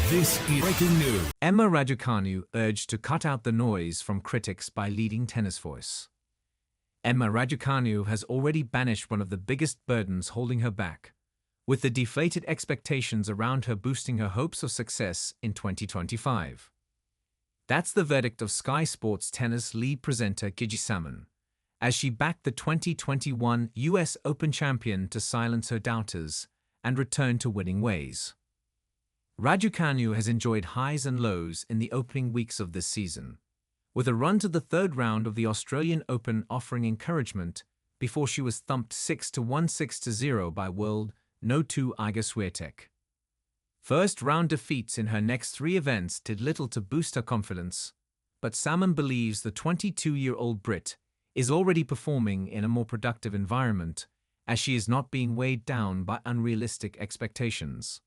This is breaking news. Emma Raducanu urged to cut out the noise from critics by leading tennis voice. Emma Raducanu has already banished one of the biggest burdens holding her back, with the deflated expectations around her boosting her hopes of success in 2025. That's the verdict of Sky Sports tennis lead presenter Gigi Salmon, as she backed the 2021 US Open champion to silence her doubters and return to winning ways. Raducanu has enjoyed highs and lows in the opening weeks of this season, with a run to the third round of the Australian Open offering encouragement before she was thumped 6-1, 6-0 by world No. 2 Iga Swiatek. First-round defeats in her next three events did little to boost her confidence, but Salmon believes the 22-year-old Brit is already performing in a more productive environment, as she is not being weighed down by unrealistic expectations.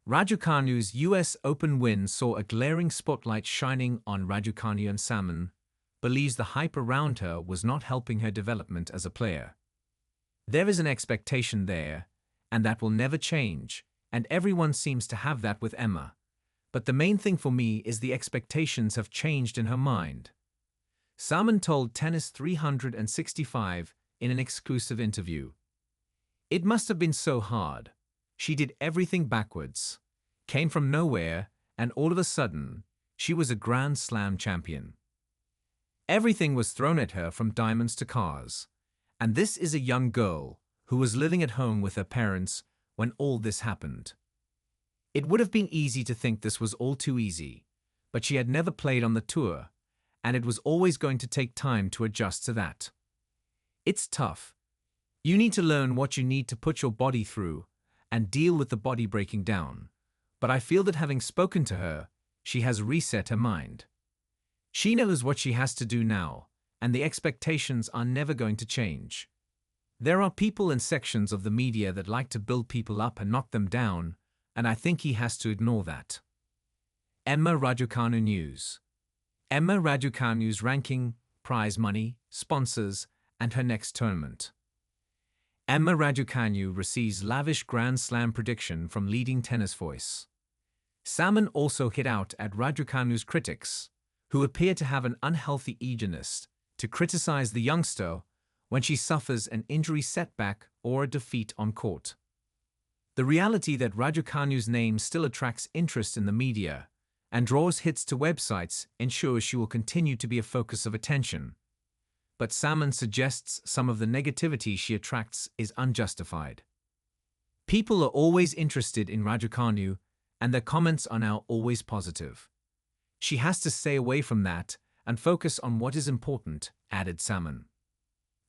Raducanu's US Open win saw a glaring spotlight shining on Raducanu, and Salmon believes the hype around her was not helping her development as a player. There is an expectation there, and that will never change, and everyone seems to have that with Emma. But the main thing for me is the expectations have changed in her mind. Salmon told Tennis 365 in an exclusive interview. It must have been so hard. She did everything backwards, came from nowhere, and all of a sudden, she was a Grand Slam champion. Everything was thrown at her from diamonds to cars, and this is a young girl who was living at home with her parents when all this happened. It would have been easy to think this was all too easy, but she had never played on the tour, and it was always going to take time to adjust to that. It's tough. You need to learn what you need to put your body through and deal with the body breaking down, but I feel that having spoken to her, she has reset her mind. She knows what she has to do now, and the expectations are never going to change. There are people and sections of the media that like to build people up and knock them down, and I think he has to ignore that. Emma Raducanu News. Emma Raducanu's ranking, prize money, sponsors, and her next tournament. Emma Raducanu receives lavish Grand Slam prediction from leading tennis voice. Salmon also hit out at Raducanu's critics, who appear to have an unhealthy eagerness to criticize the youngster when she suffers an injury setback or a defeat on court. The reality that Raducanu's name still attracts interest in the media and draws hits to websites ensures she will continue to be a focus of attention. But Salmon suggests some of the negativity she attracts is unjustified. People are always interested in Raducanu, and their comments are now always positive. She has to stay away from that and focus on what is important, added Salmon.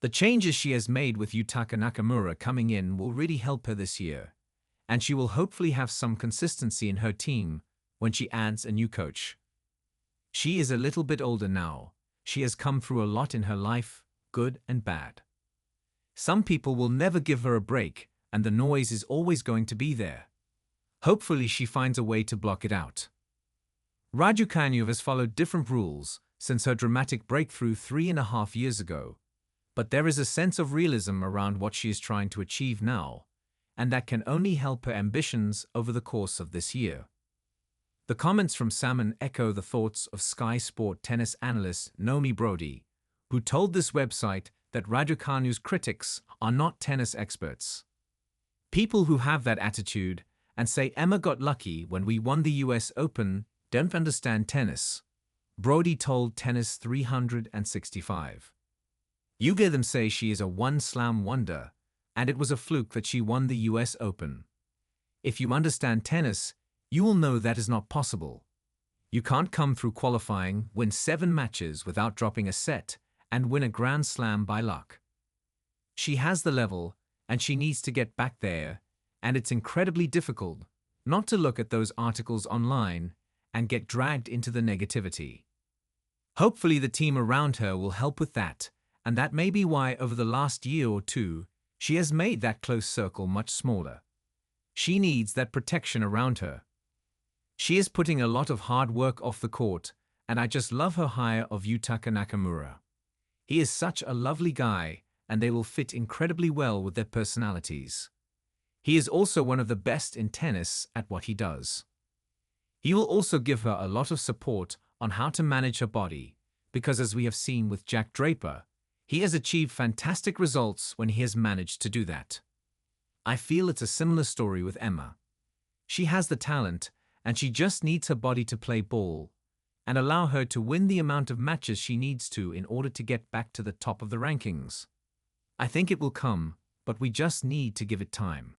The changes she has made with Yutaka Nakamura coming in will really help her this year, and she will hopefully have some consistency in her team when she adds a new coach. She is a little bit older now. She has come through a lot in her life, good and bad. Some people will never give her a break, and the noise is always going to be there. Hopefully she finds a way to block it out. Raducanu has followed different rules since her dramatic breakthrough 3.5 years ago, but there is a sense of realism around what she is trying to achieve now, and that can only help her ambitions over the course of this year. The comments from Salmon echo the thoughts of Sky Sport tennis analyst Naomi Brody, who told this website that Raducanu's critics are not tennis experts. People who have that attitude and say Emma got lucky when we won the US Open don't understand tennis, Brody told Tennis 365. You hear them say she is a one-slam wonder, and it was a fluke that she won the US Open. If you understand tennis, you will know that is not possible. You can't come through qualifying, win 7 matches without dropping a set, and win a Grand Slam by luck. She has the level, and she needs to get back there, and it's incredibly difficult not to look at those articles online and get dragged into the negativity. Hopefully the team around her will help with that, and that may be why over the last year or two, she has made that close circle much smaller. She needs that protection around her. She is putting a lot of hard work off the court, and I just love her hire of Yutaka Nakamura. He is such a lovely guy, and they will fit incredibly well with their personalities. He is also one of the best in tennis at what he does. He will also give her a lot of support on how to manage her body, because as we have seen with Jack Draper, he has achieved fantastic results when he has managed to do that. I feel it's a similar story with Emma. She has the talent, and she just needs her body to play ball and allow her to win the amount of matches she needs to in order to get back to the top of the rankings. I think it will come, but we just need to give it time.